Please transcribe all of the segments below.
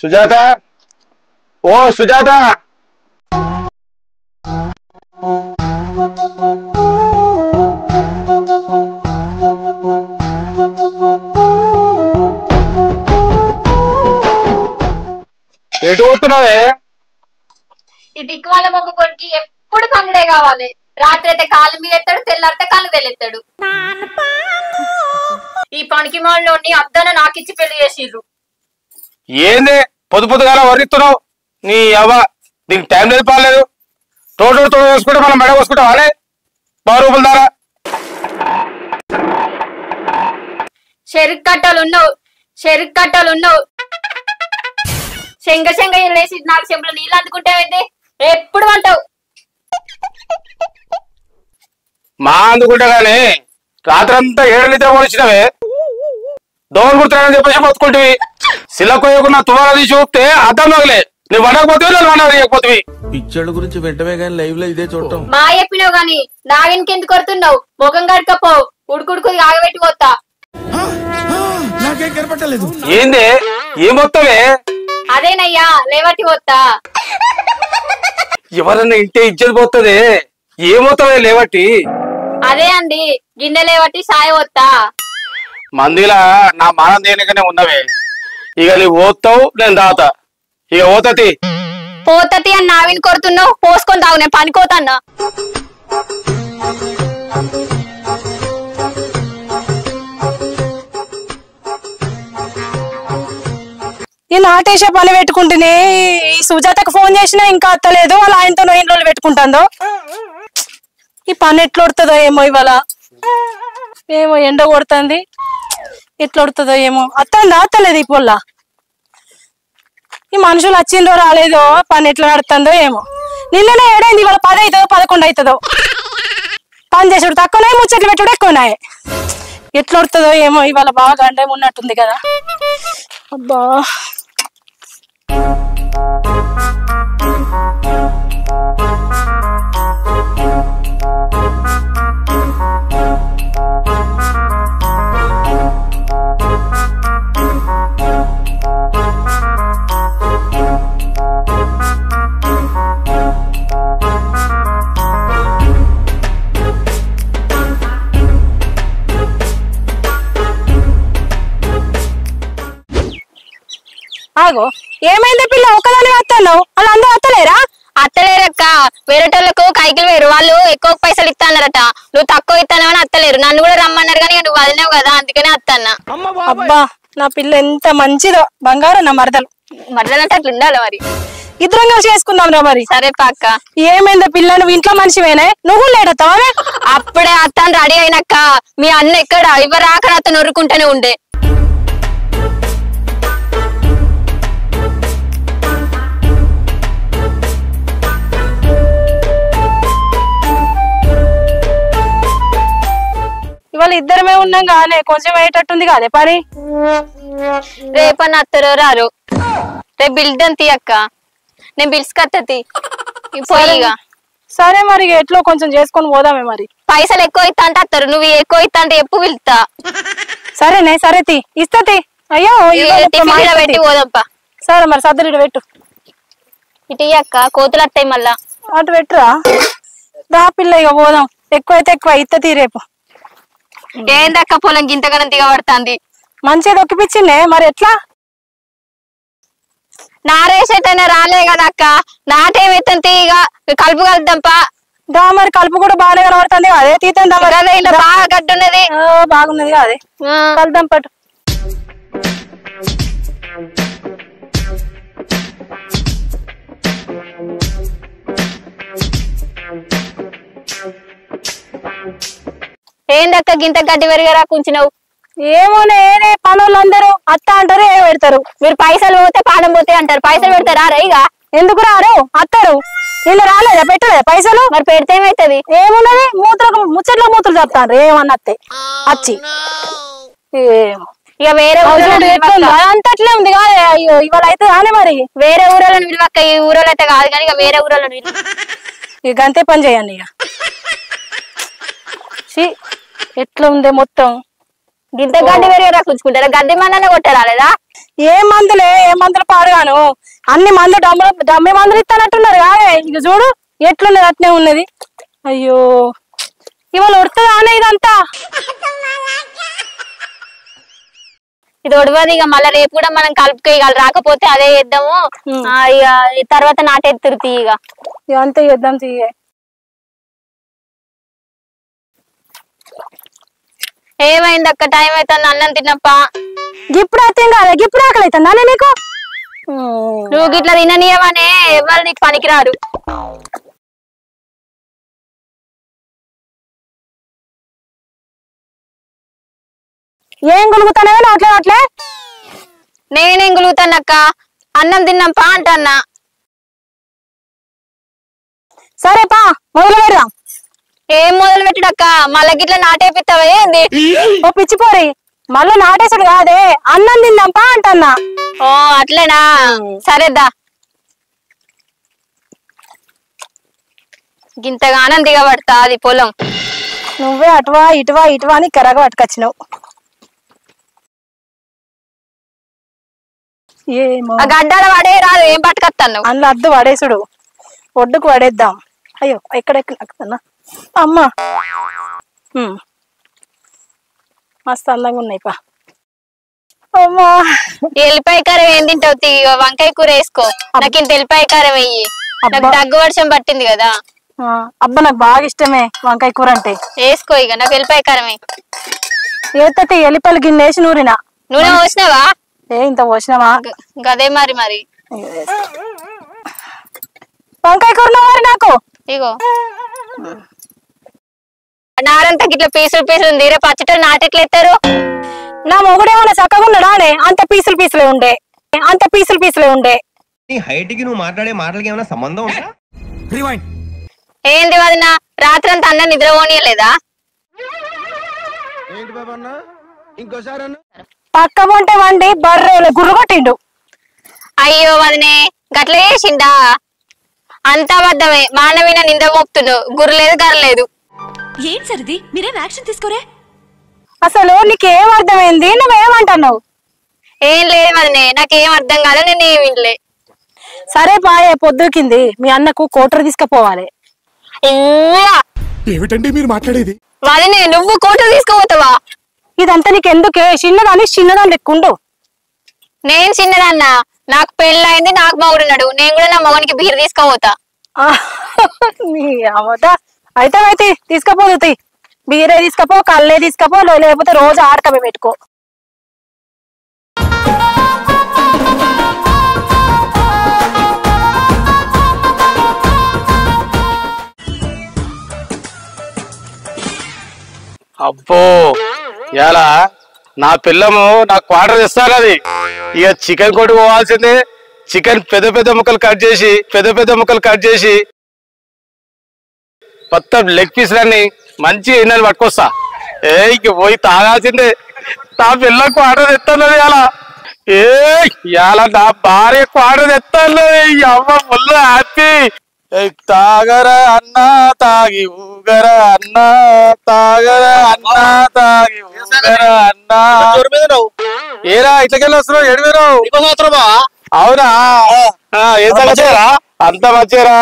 సుజాత ఓ సుజాత ఎటు పోతున్నావే? ఈ దిక్కుమాల మొక్క కొడుకి ఎప్పుడు పండుడే కావాలి. రాత్రి అయితే కాలు మీద ఎత్తాడు, తెల్లారితే కళ్ళు తెల్లెత్తాడు. ఈ పనికి మాలోని అద్దన నాకిచ్చి పెళ్లి చేసిర్రు. ఏంది పొద్దు పొద్దుగాల వరిస్తున్నావు? నీ అవ్వ దీనికి టైం లేదు పాలేదు. తోడు తోడు వేసుకుంటే మనం మెడ వేసుకుంటాం అనే 10 రూపాయల ధర. చెరుకు కట్టలున్నావు శంగ వేసి 4 చెంపులు నీళ్ళు అందుకుంటావేంటి? ఎప్పుడు అంటావు మా అందుకుంటా గానీ రాత్రంతా 7 నిద్ర పోనిచ్చినవే. దోమలు కుడుతున్నాయని చెప్పేసి బతుకుంటువి. సిలకోయకున్న తువాల తీసి చూస్తే అర్థం మగలే. నువ్వు వండకపోతే నేను వండకపోతే పిచ్చోళ్ళ గురించి వెంటనే గానీ లైవ్ లో ఇదే చూడటం. మా చెప్పినావు గాని నాగనికి ఎందుకు కొడుతున్నావు? ముఖం గడకపో ఉడుకుడుకు ఆగబెట్టి పోతా. నాకేం కనపట్టలేదు. ఏంది ఏం మొత్తమే? అదేనయ్యా లేవట్టి పోతా. ఎవరన్నా ఇంటే ఇజ్జత్ పోతుంది. ఏమవుతావే లేవట్టి? అదే అండి గిన్నె లేవట్టి సాయ పోతా. మందిలా నా మానం దేనికనే ఉన్నవే. ఇక నీవు పోతావు, నేను దాతా. ఇక పోతతి పోతతి అని నావిని కొడుతున్నావు. పోసుకొని తాగు, నేను పనికోతన్నా. ఈ నాటేసే పని పెట్టుకుంటేనే ఈ సుజాతకు ఫోన్ చేసినా ఇంకా అత్తలేదు. వాళ్ళ ఆయనతో 9 రోజులు పెట్టుకుంటాందో. ఈ పని ఎట్లా ఉడుతుందో ఏమో. ఇవాళ ఏమో ఎండ కొడుతుంది, ఎట్లా ఉడుతుందో ఏమో. అత్తలేదు ఈ పొల్ల. ఈ మనుషులు వచ్చిందో రాలేదో, పని ఎట్లా నడుతుందో ఏమో. నిన్ననే ఏడైంది, ఇవాళ 10 అవుతుందో 11 అవుతుందో. పని చేసుడు తక్కువనాయి, ముచ్చట్లు పెట్టుడు ఎక్కువనాయి. ఎట్లా ఉడుతుందో ఏమో. ఇవాళ బాగా గండం ఉన్నట్టుంది కదా. అబ్బా ఆగో, ఏమైంది పిల్ల? ఒకదాని వస్తున్నావు, అలా అందరూ అత్తలేరా? అత్తలేరక్క, వేరేటోళ్ళకు కైకిలు వేరు. వాళ్ళు ఎక్కువ పైసలు ఇస్తానరట, నువ్వు తక్కువ ఇస్తానని అత్తలేరు. నన్ను కూడా రమ్మన్నారు కానీ నువ్వు వదిలేవు కదా, అందుకనే అత్తన్నా. అబ్బా నా పిల్ల ఎంత మంచిదో, బంగారం నా మరదలు. మరదలంటే అట్లా ఉండాలి మరి. ఇద్దరం కలిసి చేసుకుందాం రా మరి. సరే పక్క. ఏమైందో పిల్ల, నువ్వు ఇంట్లో మనిషివేనే, నువ్వు లేడతావా? అప్పుడే అత్తను రెడీ అయినాక మీ అన్న ఎక్కడ ఇవ్వరు ఆఖరి అతను నొరుకుంటూనే ఉండే. ఇవాళ ఇద్దరమే ఉన్నాం కానీ కొంచెం అయ్యేటట్టుంది కాదే పని. రేపన్న అత్తరో రారు. రేపు బిల్డన్ తీయక్క, నేను బిల్స్కత్తతి పోయిగా. సరే మరి ఎట్లో కొంచెం చేసుకొని పోదామే మరి. పైసలు ఎక్కువ ఇస్తా అంటే అత్తరు, నువ్వు ఎక్కువ ఇస్తా అంటే ఎప్పుడు పిలుస్తా. సరేనే, సరే తీ ఇస్తతి. అయ్యో పెట్టి పోదాంపా. సరే మరి సద్దరిడు పెట్టు. ఇటు అక్క కోతులు అత్తాయి మళ్ళా. అటు పెట్టురా రా పిల్ల, ఇక పోదాం. ఎక్కువైతే ఎక్కువ ఇస్తతి రేపు. ఏందక్క పొలం గింతగనం దిగబడుతుంది. మంచిగా దొక్కిపించిండే మరి ఎట్లా? నారేసేటనే రాలే కదా అక్క, నాటేమెత్తం తీగ కలుపు కలుద్దాంపా. దా మరి కలుపు కూడా బాగానే కనబడుతుంది అదే తీద్దాం. బాగా గడ్డున్నది, బాగున్నది అదే కలుద్దాం పట్టు. ఏందక్క గింత గడ్డి పెరిగారా కుంచినావు? ఏమో నేనే పనులందరూ అత్త అంటారు, ఏ పెడతారు. మీరు పైసలు పోతే పాడం పోతే అంటారు. పైసలు పెడతారా రైగా? ఎందుకు రారు? అత్తరు. వీళ్ళు రాలేదా పెట్టలేదా పైసలు? మరి పెడితే ఏమైతుంది? ఏమున్నది, ముచ్చట్ల మూతులు చెప్తాను ఏమన్నా అత్తే వచ్చి. ఇక వేరే అంతట్లే ఉంది కాదే. అయ్యో ఇవాళ అయితే కానీ మరి వేరే ఊరోళ్ళని విలువక్క, ఈ ఊరోళ్ళు అయితే కాదు కానీ ఇక వేరే ఊరోళ్ళని ఇక అంతే పని చేయండి. ఇక ఎట్లా ఉంది మొత్తం. గింత గడ్డి వేరే రక్కుంచుకుంటారా? గడ్డి మందనే కొట్టరాలేదా? ఏ మందులు పాడుగాను. అన్ని మందులు డమ్మి మందులు ఇస్తానట్టున్నారు కాదే. ఇక చూడు ఎట్లున్నది, అట్నే ఉన్నది. అయ్యో ఇవాళ ఉడుతుందా అనే ఇదంతా. ఇది ఒడవది. ఇక మళ్ళీ రేపు కూడా మనం కలుపుకోగల, రాకపోతే అదే చేద్దాము. ఇక తర్వాత నాటెత్తురు తీయగ అంతే చేద్దాం తీయ. ఏమైంది అక్క? టైం అవుతుంది, అన్నం తిన్నప్పా. ఇప్పుడు తిండాలి, ఇప్పుడు ఆకలి అవుతుందా నీకు? నువ్వు గిట్లా తిననీయమనే ఎవరు నీకు పనికిరారు. ఏం గులుగుతానే అట్లే? నేనేం గులుగుతానక్క? అన్నం తిన్నాంపా అంటన్నా. సరే పా మొదలు పెడదాం. ఏం మొదలు పెట్టుడక్క? మళ్ళా గిట్లా నాటేపిస్తావా ఏంది? ఓ పిచ్చిపోరి, మళ్ళీ నాటేసుడు కాదే, అన్నం తిందాంపా అంటన్నా. ఓ అట్లేనా? సరేద్దా. గింతగానం దిగబడతా అది పొలం. నువ్వే అటువా ఇటువా అని కరగా పట్టుకొచ్చినావు. ఏమో ఆ గడ్డాల పడే రాదు, ఏం పట్టుకొస్తాను? అందులో అద్దు పడేసుడు, ఒడ్డుకు పడేద్దాం. అయ్యో ఎక్కడెక్కన్నా అమ్మా. మస్తు అందంగా ఉన్నాయి పా. అమ్మా ఎల్లిపాయ కారం ఏం తింటావు? వంకాయ కూర వేసుకో. నాకు ఇంత ఎల్లిపాయ కారం వెయ్యి. నాకు దగ్గు వర్షం పట్టింది కదా. అబ్బా నాకు బాగా ఇష్టమే వంకాయ కూర అంటే. వేసుకో ఇక, నాకు ఎల్లిపాయ కారమే. ఏతటి ఎల్లిపాయలు గిన్నె వేసి నూరినా. నూనె పోసినావా? ఇంత పోసినావా? గదే మరి వంకాయ కూర మరి నాకు ఇగో నారంతా గిట్ల పీసులు తీరే పచ్చట నాటెట్లెత్తారు. నా మొగుడేమన్నా చక్కగా ఉన్నాడానే? అంత పీసులు ఉండే. నీ హైట్ కి నువ్వు మాట్లాడే మాటలకి ఏమైనా సంబంధం ఉందా? ఏంది వదినా, రాత్రంతా అన్న నిద్ర పోనీయలేదా? ఏంటి బాబా అన్న ఇంకోసారి అన్న పక్క పొంటే వండి బర్రెలు గుర్రు కొట్టిండు. అయ్యో వదినే, గట్ల చేసిండా? అంతా అబద్ధమే. మానవీన నింద మోపుతుండు. గుర్రలేదు గర్లేదు. ఏం సరిది, మీరేం యాక్షన్ తీసుకోరే? అసలు నీకేం అర్థమైంది? నువ్వేమంటున్నావు? ఏం లేదు వదినే, నాకేం అర్థం కాదు, నేను ఏం వినలే. సరే పాయే, పొద్దుకింది. మీ అన్నకు కోటరు తీసుకుపోవాలి. ఏమిటండి మీరు మాట్లాడేది? వదినే, నువ్వు కోట తీసుకుపోతావా? ఇదంతా నీకెందుకే? చిన్నదాని లెక్కుండు. నేను చిన్నదన్నా, నాకు పెళ్ళయింది, నాకు మగుడున్నాడు. నేను కూడా నా మగనికి బీర్ తీసుకుపోతా. అయితే తీసుకపోదు. బీరే తీసుకపో, కళ్ళే తీసుకపో, లేకపోతే రోజు ఆడకమే పెట్టుకో. అబ్బో ఇలా నా పిల్లము నాకు క్వార్టర్ ఇస్తానది. ఇక చికెన్ కొట్టి పోవాల్సిందే. చికెన్ పెద్ద ముక్కలు కట్ చేసి మొత్తం లెగ్ పీసులన్నీ మంచి ఎన్నెలు పట్టుకొస్తా. ఇంక పోయి తాగాల్సిందే. నా పిల్ల క్వార్టర్ ఎత్తన్నది ఇలా నా భార్య క్వార్టర్ ఎత్తన్నది. అమ్మ ఫుల్ హ్యాపీ. తాగరా అన్నా తాగి ఊగరా అన్నా, తాగరా అన్నా తాగి ఊగరా అన్నా. ఏరా ఇట్లకెళ్ళి వస్తున్నావు? ఎడిపోయినావు? అవునా? అంత మంచిరా.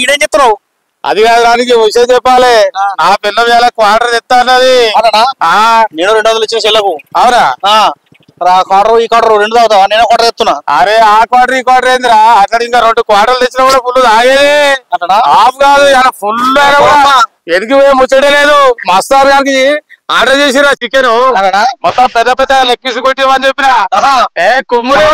ఈడేం చెప్తున్నావు? అది కాదు, దానికి విషయం చెప్పాలి. నా పిల్ల వేళ క్వార్టర్ తెస్తా అన్నది. నేను 200 ఇచ్చిన చెల్లకు. అవునా? ఈ క్వార్టర్ 2 తాగుతావా? నేను క్వార్టర్ తెస్తున్నా. అరే ఆ క్వార్టర్ ఈ క్వార్టర్ ఏందిరా? అక్కడ ఇంకా 2 క్వార్టర్లు తెచ్చినా కూడా ఫుల్ తాగేది. ఆఫ్ కాదు, ఫుల్ ఎదిగి పోయే ముచ్చటే లేదు. మస్తార్ గారికి ఆర్డర్ చేసిరా చికెన్. మొత్తం పెద్ద లెగ్ పీస్ కొట్టివని చెప్పిన. కుమ్ముడు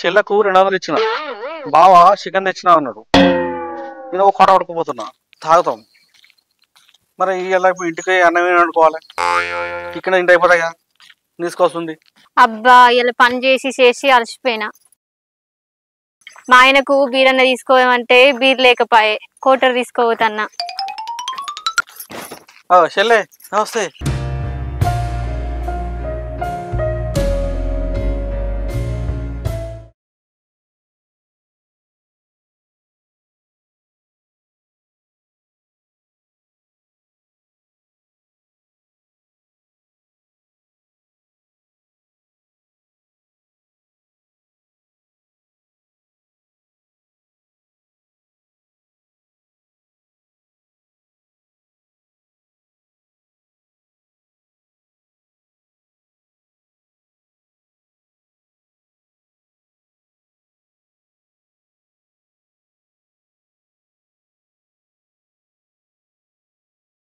చెల్లకు 200 ఇచ్చిన. బావా చికెన్ తెచ్చినా అన్నాడు. నేను ఒక క్వార్టర్ పడుకోపోతున్నా. తాగుతాం మరి. ఇలా ఇప్పుడు ఇంటికి అన్నం ఏమి వండుకోవాలి? చికెన్ ఇంటి అయిపోతాయి కదా, తీసుకొస్తుంది. అబ్బా ఇలా పని చేసి అలసిపోయినా. మా ఆయనకు బీరన్న తీసుకోమంటే బీర్ లేకపోయే, కోటర్ తీసుకోవద్దన్నా. చెల్లె నమస్తే.